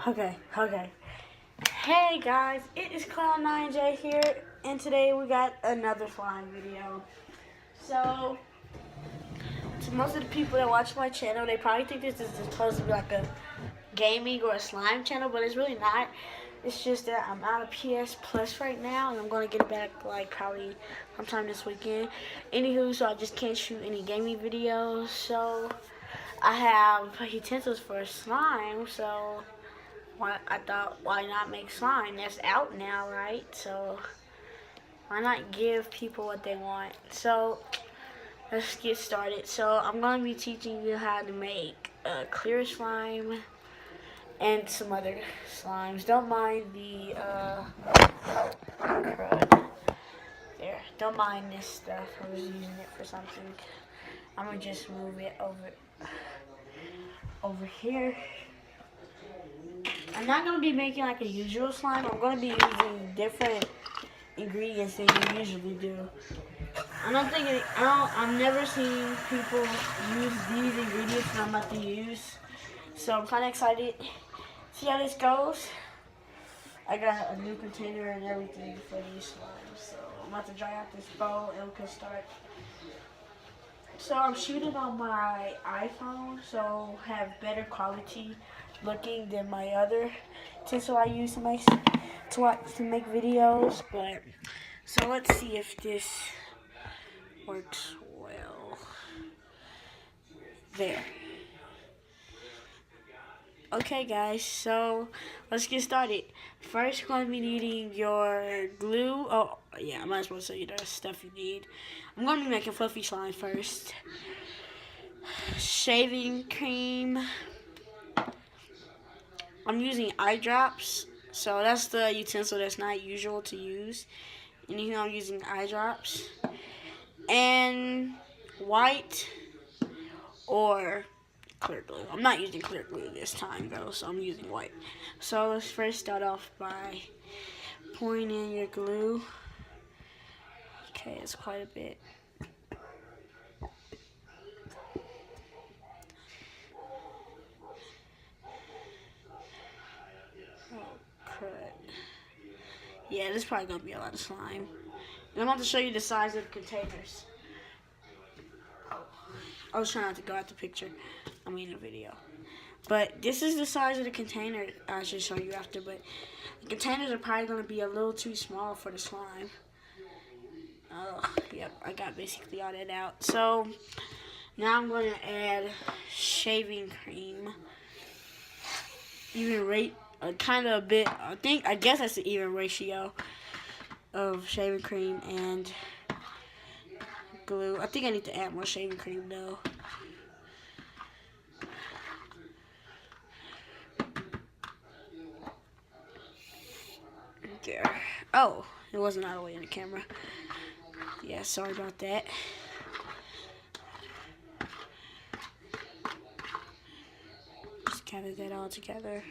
Okay. Hey guys, it is Cloud9J here, and today we got another slime video. So, to most of the people that watch my channel, they probably think this is supposed to be like a gaming or a slime channel, but it's really not. It's just that I'm out of PS Plus right now, and I'm going to get it back like probably sometime this weekend. Anywho, so I just can't shoot any gaming videos, so I have utensils for slime, so I thought, why not make slime? That's out now, right? So why not give people what they want? So let's get started. So I'm going to be teaching you how to make clear slime and some other slimes. Don't mind the crud. There. Don't mind this stuff. I was using it for something. I'm going to just move it over here. I'm not going to be making like a usual slime. I'm going to be using different ingredients than you usually do. I've never seen people use these ingredients that I'm about to use. So I'm kind of excited. See how this goes. I got a new container and everything for these slimes. So I'm about to dry out this bowl and we can start. So I'm shooting on my iPhone, so have better quality looking than my other utensil I use to make videos. But so let's see if this works well. There. Okay guys, so let's get started. First, you're going to be needing your glue. Oh yeah, I might as well show you the stuff you need. I'm going to be making fluffy slime first. Shaving cream. I'm using eye drops, so that's the utensil that's not usual to use. And here I'm using eye drops. And white or clear glue. I'm not using clear glue this time though, so I'm using white. So let's first start off by pouring in your glue. Okay, it's quite a bit. Oh, crud. Yeah, this is probably gonna be a lot of slime. And I'm about to show you the size of the containers. I was trying not to go out the picture. I mean the video. But this is the size of the container I should show you after. But the containers are probably going to be a little too small for the slime. Oh, yep, I got basically all that out. So now I'm going to add shaving cream. Even rate, kind of a bit. I guess that's the even ratio of shaving cream and glue. I think I need to add more shaving cream though. There. Oh, it wasn't all the way in the camera. Yeah, sorry about that. Just gather that all together.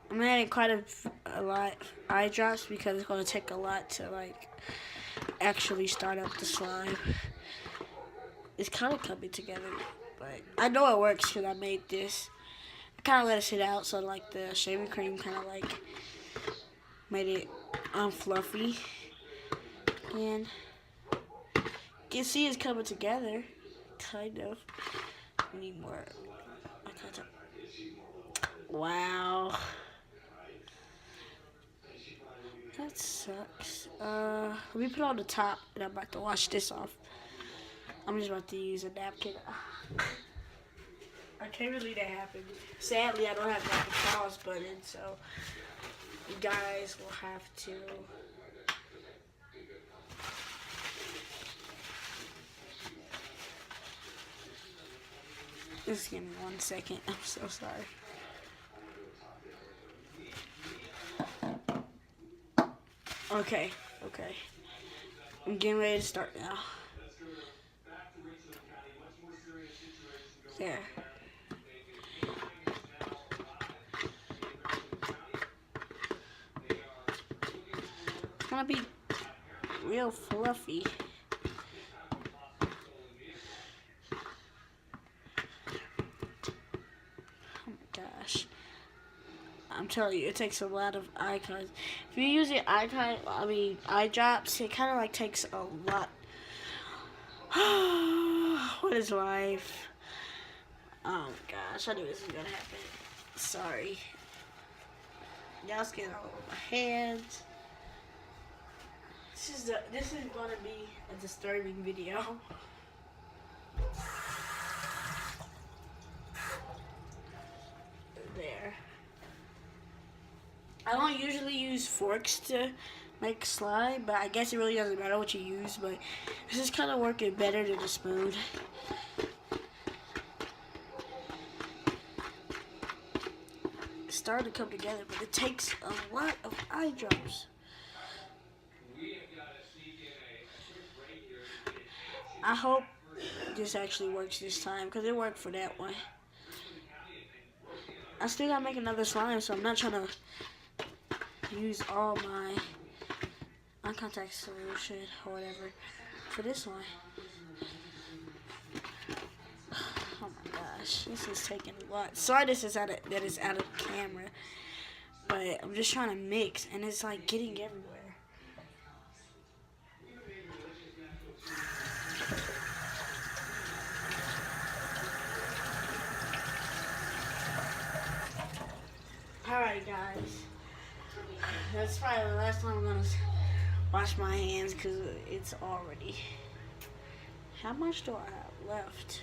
I'm adding quite a lot of eye drops because it's going to take a lot to like actually start up the slime. It's kind of coming together, but I know it works because I made this. I kind of let it sit out so like the shaving cream kind of like made it fluffy. And you can see it's coming together, kind of. We need more. Wow. That sucks. Let me put it on the top, and I'm about to wash this off. I'm just about to use a napkin. I can't believe that happened. Sadly, I don't have like a pause button, so you guys will have to. Just give me 1 second. I'm so sorry. Okay. I'm getting ready to start now. There. It's gonna be real fluffy. Oh my gosh. I'm telling you, it takes a lot of icons. If you're using eye drops, it kind of like takes a lot. What is life? Oh my gosh, I knew this was gonna happen. Sorry. Y'all's getting all over my hands. This is gonna be a disturbing video. There. I don't usually use forks to make slime, but I guess it really doesn't matter what you use, but this is kind of working better than a spoon. It's starting to come together, but it takes a lot of eye drops. I hope this actually works this time, because it worked for that one. I still gotta make another slime, so I'm not trying to use all my eye contact solution or whatever for this one. Oh my gosh, this is taking a lot. Sorry, that is out of camera, but I'm just trying to mix, and it's like getting everywhere. Alright guys, that's probably the last time I'm gonna wash my hands because it's already, how much do I have left?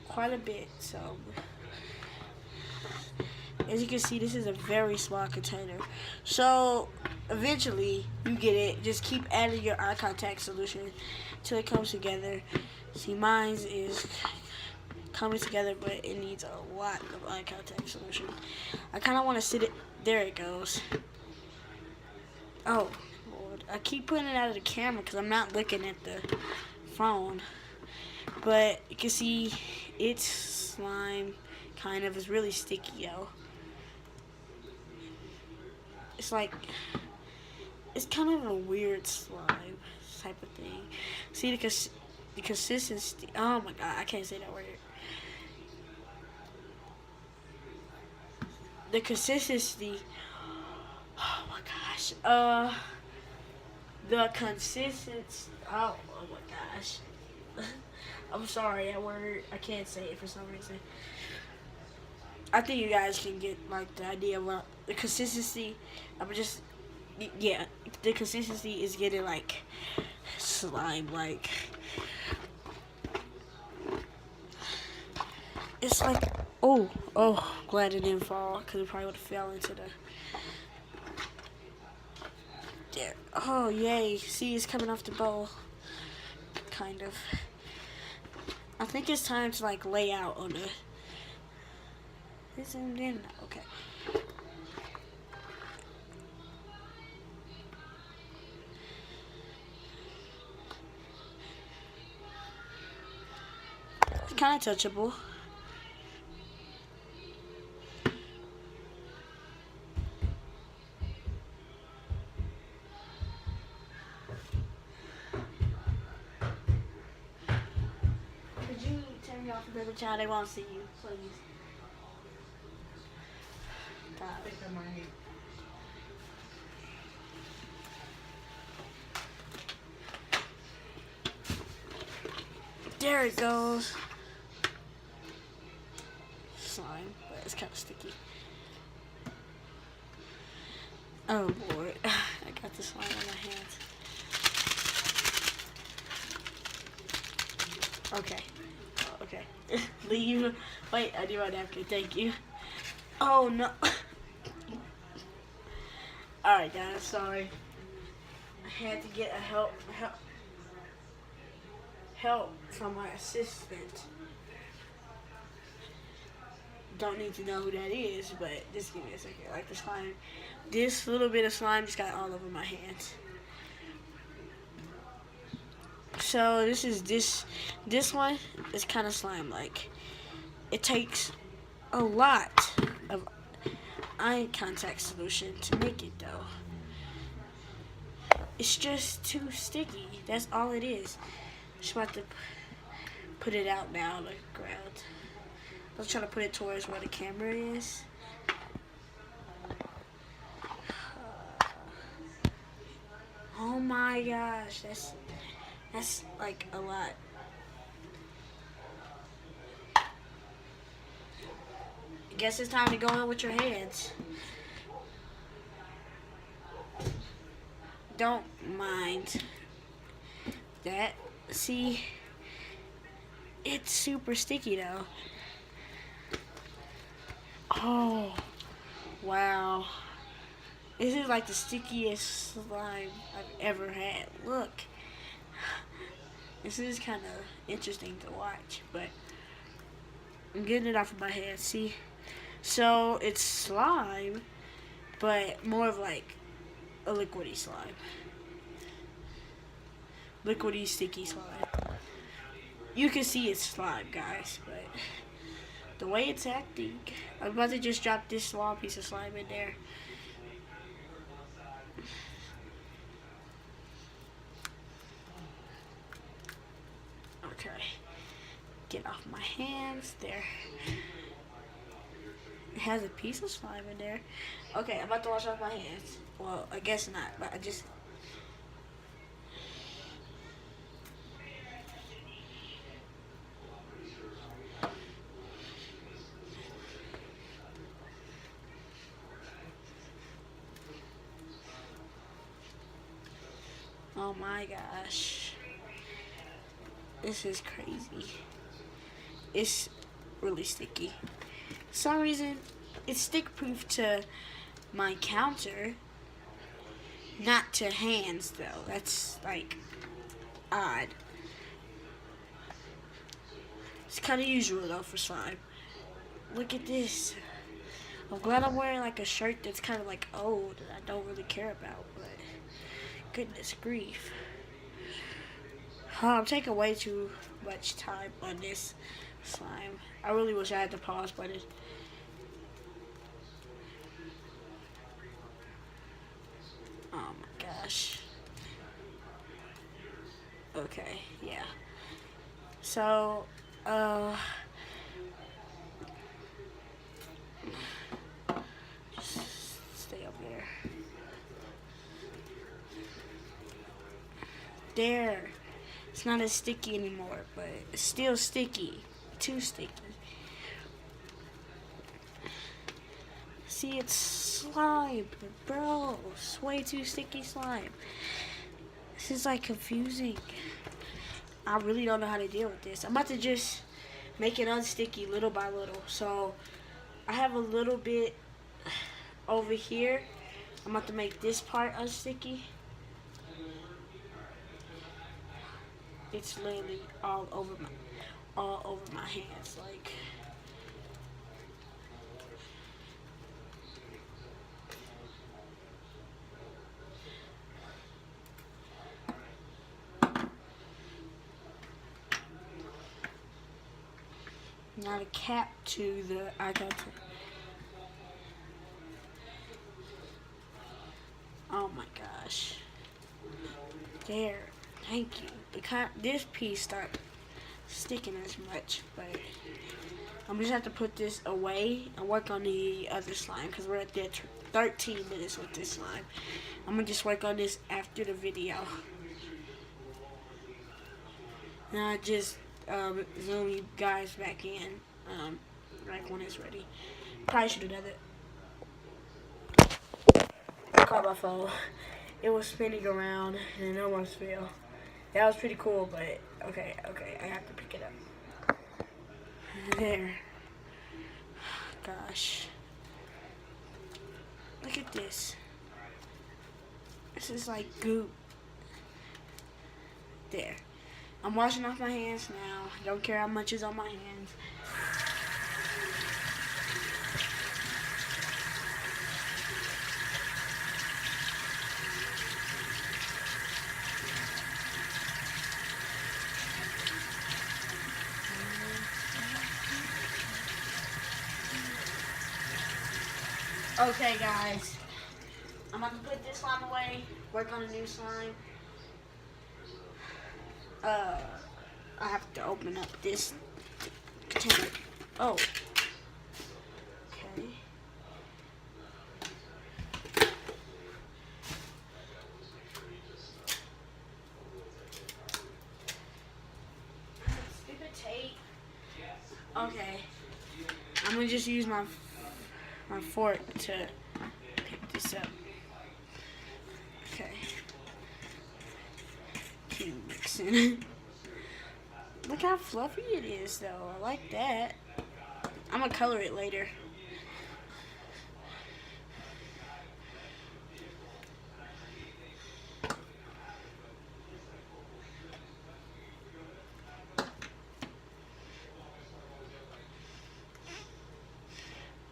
Quite a bit. So as you can see, this is a very small container, so eventually you get it. Just keep adding your eye contact solution till it comes together. See, mine is coming together, but it needs a lot of eye contact solution. I kind of want to sit it. There it goes. Oh Lord, I keep putting it out of the camera because I'm not looking at the phone. But you can see it's slime, kind of. It's really sticky, yo. It's like, it's kind of a weird slime type of thing. See the consistency. Oh my god, I can't say that word. The consistency. Oh my gosh. The consistency. Oh my gosh. I'm sorry, that word, I can't say it for some reason. I think you guys can get like the idea of the consistency. Yeah, the consistency is getting like slime like. It's like, oh, glad it didn't fall, because it probably would have fell into the, there. Oh, yay. See, it's coming off the bowl. Kind of. I think it's time to, like, lay out on the, is it zoomed in? Okay. It's kind of touchable. Off the other child, they won't see you, please. There it goes. Slime, but it's kind of sticky. Oh Lord, I got the slime on my hands. Okay. Okay. Leave. Wait, I do my napkin. Thank you. Oh no. Alright guys, sorry. I had to get help from my assistant. Don't need to know who that is, but just give me a second. Like the slime. This little bit of slime just got all over my hands. So this one is kind of slime like. It takes a lot of eye contact solution to make it though. It's just too sticky. That's all it is. Just about to put it out now on the ground. I was trying to put it towards where the camera is. Oh my gosh, that's like a lot. I guess it's time to go in with your hands. Don't mind that. See, it's super sticky though. Oh, wow. This is like the stickiest slime I've ever had. Look. This is kind of interesting to watch, but I'm getting it off of my hands. See? So it's slime, but more of like a liquidy slime. Liquidy, sticky slime. You can see it's slime, guys, but the way it's acting, I'm about to just drop this small piece of slime in there. Okay, get off my hands there. It has a piece of slime in there. Okay, I'm about to wash off my hands. Well, I guess not, but I just... Oh my gosh. This is crazy. It's really sticky. For some reason, it's stick proof to my counter, not to hands though. That's like odd. It's kind of usual though for slime. Look at this. I'm glad I'm wearing like a shirt that's kind of like old that I don't really care about, but goodness grief. I'm taking way too much time on this slime. I really wish I had the pause button. Oh my gosh. Okay, yeah. So, just stay up there. There. It's not as sticky anymore, but it's still sticky. Too sticky. See, it's slime, bro. It's way too sticky slime. This is like confusing. I really don't know how to deal with this. I'm about to just make it unsticky little by little. So I have a little bit over here. I'm about to make this part unsticky. It's literally all over my hands, like. Not a cap to the Oh my gosh. There. Thank you. This piece start sticking as much, but I'm just have to put this away and work on the other slime because we're at the 13 minutes with this slime. I'm gonna just work on this after the video. And I just zoom you guys back in like when it's ready. Probably should have done it. I caught my phone. It was spinning around and it almost fell. That was pretty cool, but okay, I have to pick it up. There. Gosh. Look at this. This is like goop. There. I'm washing off my hands now. Don't care how much is on my hands. Okay, guys, I'm about to put this slime away. work on a new slime, I have to open up this container. Oh. Okay. Stupid tape. Okay. I'm gonna just use my fork to pick this up. Okay. Keep mixing. Look how fluffy it is, though. I like that. I'm gonna color it later.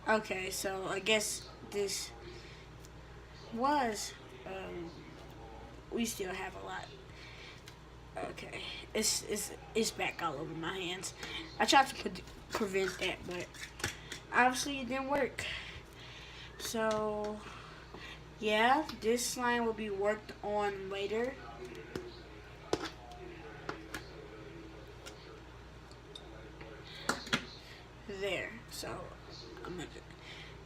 Okay, so I guess this was, we still have a lot. Okay, it's back all over my hands. I tried to prevent that, but obviously it didn't work. So, yeah, this slime will be worked on later. There, so I'm gonna.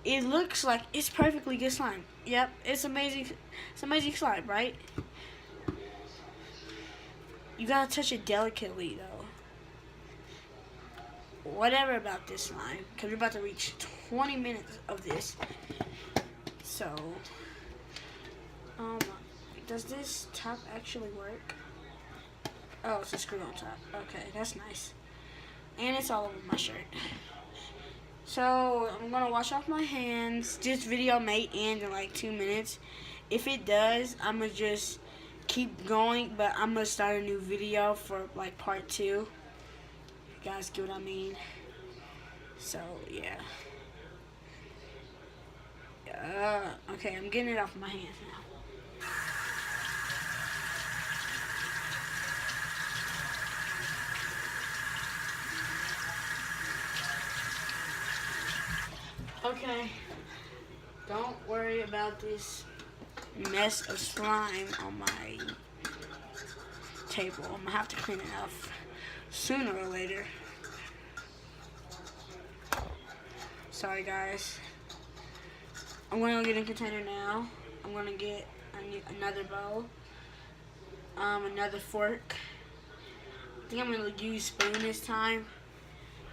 It looks like it's perfectly good slime. Yep, it's amazing. It's amazing slime, right? You gotta touch it delicately, though. Whatever about this slime, because we're about to reach 20 minutes of this. So, does this top actually work? Oh, it's a screw on top. Okay, that's nice. And it's all over my shirt. So, I'm gonna wash off my hands. This video may end in like 2 minutes. If it does, I'm gonna just keep going, but I'm gonna start a new video for like part 2. You guys get what I mean? So, yeah. Okay, I'm getting it off my hands now. Okay, don't worry about this mess of slime on my table. I'm gonna have to clean it off sooner or later. Sorry guys. I'm gonna get a container now. I'm gonna get another bowl, another fork. I think I'm gonna use spoon this time,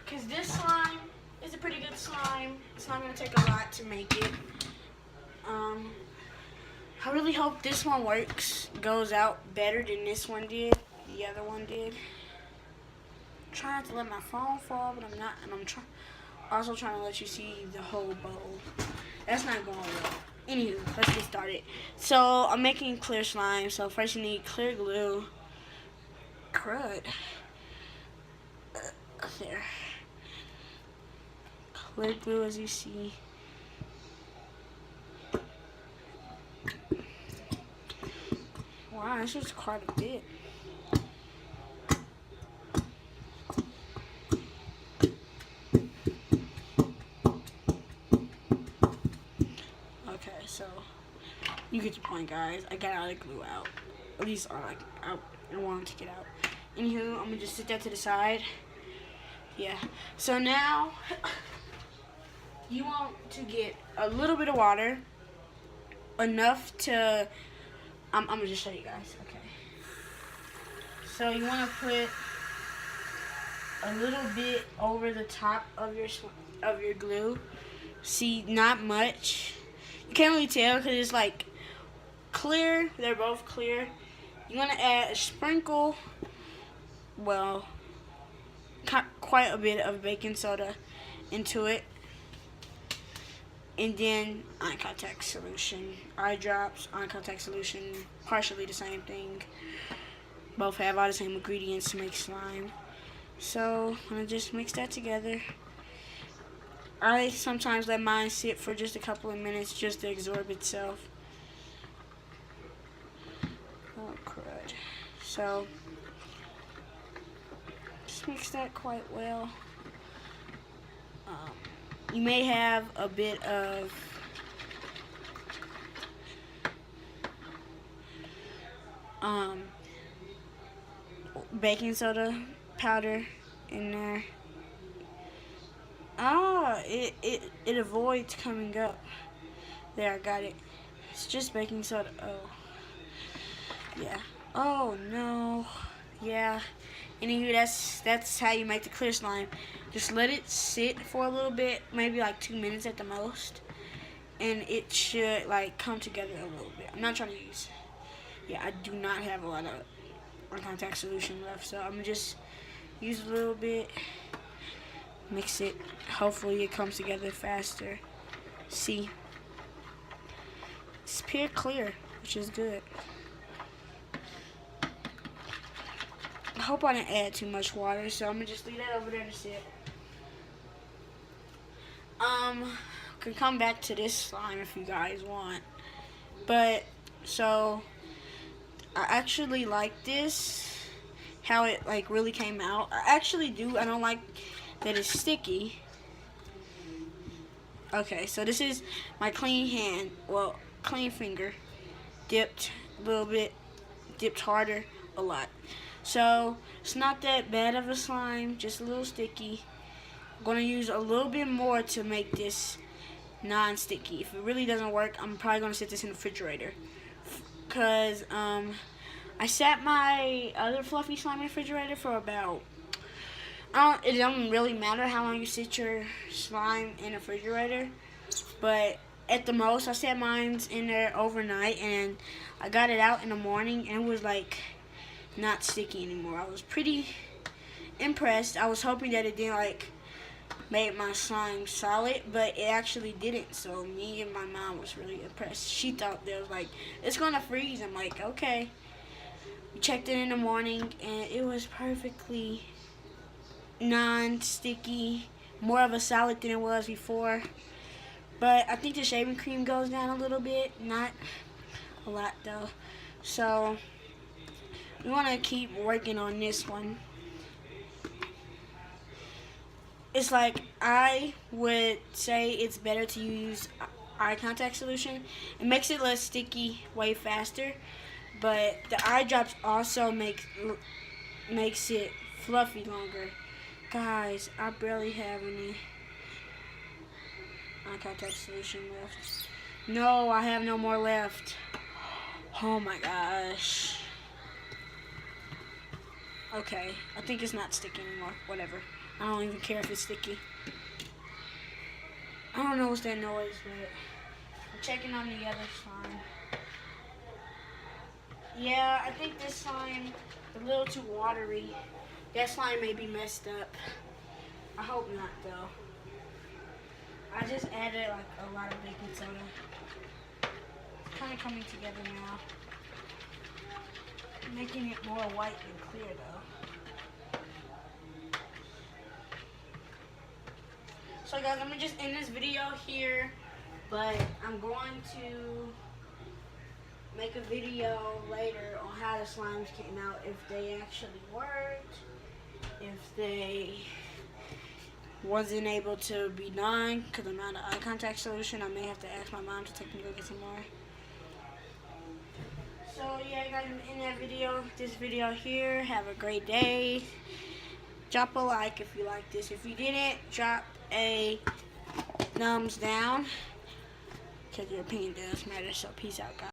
cause this slime is a pretty good slime. It's not gonna take a lot to make it. I really hope this one goes out better than this one did. The other one did. I'm trying to let my phone fall, but I'm not, and I'm also trying to let you see the whole bowl. That's not going well. Anywho, let's get started. So I'm making clear slime. So first you need clear glue. Crud. There. Clear glue, as you see. Wow, this was quite a bit. Okay, so you get the point, guys. I got all the glue out. At least I wanted to get out. Anywho, I'm gonna just sit that to the side. Yeah. So now you want to get a little bit of water, enough to. I'm gonna just show you guys. Okay. So you want to put a little bit over the top of your glue. See, not much. You can't really tell because it's like clear. They're both clear. You want to add a sprinkle. Well, quite a bit of baking soda into it. And then iron contact solution. Eye drops, iron contact solution, partially the same thing. Both have all the same ingredients to make slime. So I'm gonna just mix that together. I sometimes let mine sit for just a couple of minutes just to absorb itself. Oh crud. So just mix that quite well. You may have a bit of baking soda powder in there. Ah, it avoids coming up. There, I got it. It's just baking soda. Oh, yeah. Oh no. Yeah. Anywho, that's how you make the clear slime. Just let it sit for a little bit, maybe like 2 minutes at the most, and it should like come together a little bit. I'm not trying to use. Yeah, I do not have a lot of contact solution left, so I'm gonna just use a little bit, mix it. Hopefully, it comes together faster. See, it's pure clear, which is good. I hope I didn't add too much water, so I'm gonna just leave that over there to sit. Can come back to this slime if you guys want. But so I actually like this, how it like really came out. I actually do. I don't like that it's sticky. Okay, so this is my clean hand, well, clean finger, dipped a little bit, dipped harder, a lot. So it's not that bad of a slime, just a little sticky. I'm gonna use a little bit more to make this non-sticky. If it really doesn't work, I'm probably gonna set this in the refrigerator. Cause I sat my other fluffy slime in the refrigerator for about, it doesn't really matter how long you sit your slime in the refrigerator, but at the most I set mine in there overnight, and I got it out in the morning and it was like not sticky anymore. I was pretty impressed. I was hoping that it didn't like make my slime solid, but it actually didn't. So me and my mom was really impressed. She thought there was like, it's gonna freeze. I'm like, okay. We checked it in the morning and it was perfectly non-sticky, more of a solid than it was before. But I think the shaving cream goes down a little bit, not a lot though. So we want to keep working on this one. It's like, I would say it's better to use eye contact solution. It makes it less sticky way faster, but the eye drops also makes it fluffy longer. Guys, I barely have any eye contact solution left. No, I have no more left. Oh my gosh. Okay, I think it's not sticky anymore. Whatever. I don't even care if it's sticky. I don't know what's that noise, but I'm checking on the other slime. Yeah, I think this slime is a little too watery. That slime may be messed up. I hope not, though. I just added like a lot of baking soda. It's kind of coming together now. Making it more white and clear, though. So guys, I'm gonna just end this video here, but I'm going to make a video later on how the slimes came out, if they actually worked, if they wasn't able to be done because I'm out of eye contact solution. I may have to ask my mom to take me to go get some more. So yeah, guys, I'm in that video, this video here. Have a great day. Drop a like if you like this. If you didn't, drop a thumbs down, because your opinion does matter. So peace out, guys.